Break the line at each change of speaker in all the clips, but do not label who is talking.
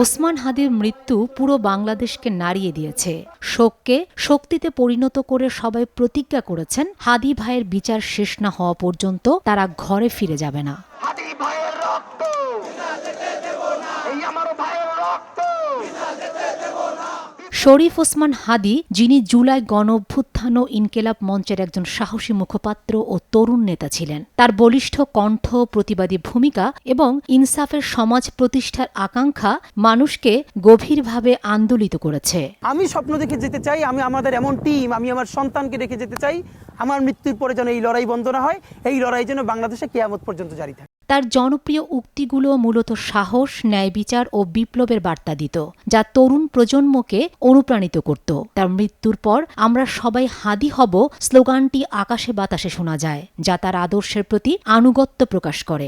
ওসমান হাদির মৃত্যু পুরো বাংলাদেশকে নাড়িয়ে দিয়েছে। শোককে শক্তিতে পরিণত করে সবাই প্রতিজ্ঞা করেছেন হাদি ভাইয়ের বিচার শেষ না হওয়া পর্যন্ত তারা ঘরে ফিরে যাবে না। শরীফ ওসমান হাদি, যিনি জুলাই গণঅভ্যুত্থান ও ইনকিলাব মঞ্চের একজন সাহসী মুখপাত্র ও তরুণ নেতা ছিলেন, তার বলিষ্ঠ কণ্ঠ, প্রতিবাদী ভূমিকা এবং ইনসাফের সমাজ প্রতিষ্ঠার আকাঙ্ক্ষা মানুষকে গভীরভাবে আন্দোলিত করেছে।
আমি স্বপ্ন দেখে যেতে চাই, আমি আমাদের এমন টিম, আমি আমার সন্তানকে রেখে যেতে চাই, আমার মৃত্যুর পরে যেন এই লড়াই বন্ধ না হয়, এই লড়াই যেন বাংলাদেশে কিয়ামত পর্যন্ত জারি থাকে।
তার জনপ্রিয় উক্তিগুলো মূলত সাহস, ন্যায় বিচার ও বিপ্লবের বার্তা দিত, যা তরুণ প্রজন্মকে অনুপ্রাণিত করত। তার মৃত্যুর পর আমরা সবাই হাদি হব স্লোগানটি আকাশে বাতাসে শোনা যায়, যা তার আদর্শের প্রতি আনুগত্য প্রকাশ করে।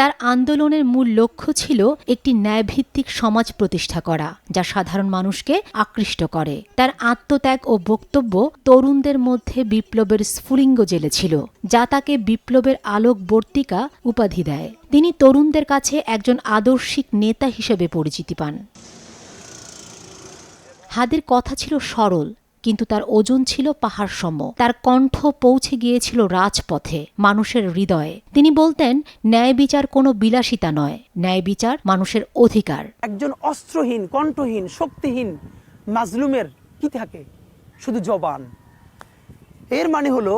তার আন্দোলনের মূল লক্ষ্য ছিল একটি ন্যায়ভিত্তিক সমাজ প্রতিষ্ঠা করা, যা সাধারণ মানুষকে আকৃষ্ট করে। তার আত্মত্যাগ ও বক্তব্য তরুণদের মধ্যে বিপ্লবের স্ফুলিঙ্গ জ্বেলেছিল, যা তাকে বিপ্লবের আলোকবর্তিকা উপাধি দেয়। তিনি তরুণদের কাছে একজন আদর্শিক নেতা হিসেবে পরিচিতি পান। হাদির কথা ছিল সরল, কিন্তু তার ওজন ছিল পাহাড়সম। তার কণ্ঠ পৌঁছে গিয়েছিল রাজপথে, মানুষের হৃদয়ে। তিনি বলতেন, ন্যায় বিচার কোনো বিলাসিতা নয়, ন্যায় বিচার মানুষের অধিকার।
একজন অস্ত্রহীন, কণ্ঠহীন, শক্তিহীন মাজলুমের কি থাকে? শুধু জবান। এর মানে হলো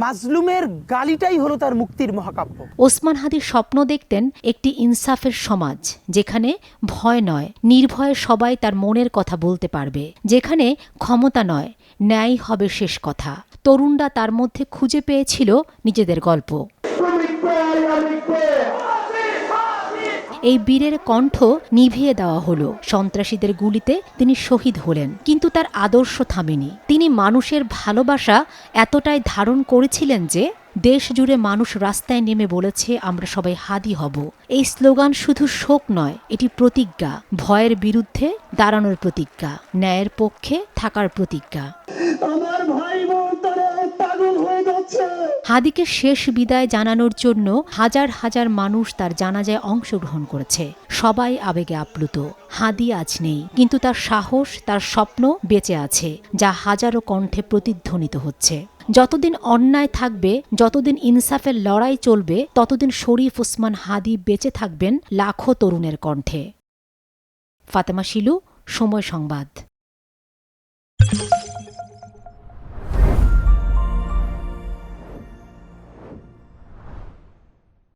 মাজলুমের গালিটাই হলো তার মুক্তির মহাকাব্য।
ওসমান হাদি স্বপ্ন দেখতেন একটি ইনসাফের সমাজ, যেখানে ভয় নয়, নির্ভয়ে সবাই তার মনের কথা বলতে পারবে, যেখানে ক্ষমতা নয়, ন্যায় হবে শেষ কথা। তরুণরা তার মধ্যে খুঁজে পেয়েছিল নিজেদের গল্প। এই বীরের কণ্ঠ নিভিয়ে দেওয়া হলো, সন্ত্রাসীদের গুলিতে তিনি শহীদ হলেন, কিন্তু তার আদর্শ থামেনি। তিনি মানুষের ভালোবাসা এতটাই ধারণ করেছিলেন যে দেশ জুড়ে মানুষ রাস্তায় নেমে বলেছে, আমরা সবাই হাদি হব। এই স্লোগান শুধু শোক নয়, এটি প্রতিজ্ঞা, ভয়ের বিরুদ্ধে দাঁড়ানোর প্রতিজ্ঞা, ন্যায়ের পক্ষে থাকার প্রতিজ্ঞা। হাদিকে শেষ বিদায় জানানোর জন্য হাজার হাজার মানুষ তার জানাজায় অংশগ্রহণ করেছে। সবাই আবেগে আপ্লুত। হাদি আজ নেই, কিন্তু তার সাহস, তার স্বপ্ন বেঁচে আছে, যা হাজারো কণ্ঠে প্রতিধ্বনিত হচ্ছে। যতদিন অন্যায় থাকবে, যতদিন ইনসাফের লড়াই চলবে, ততদিন শরীফ ওসমান হাদি বেঁচে থাকবেন লাখো তরুণের কণ্ঠে। ফাতেমা শিলু, সময় সংবাদ।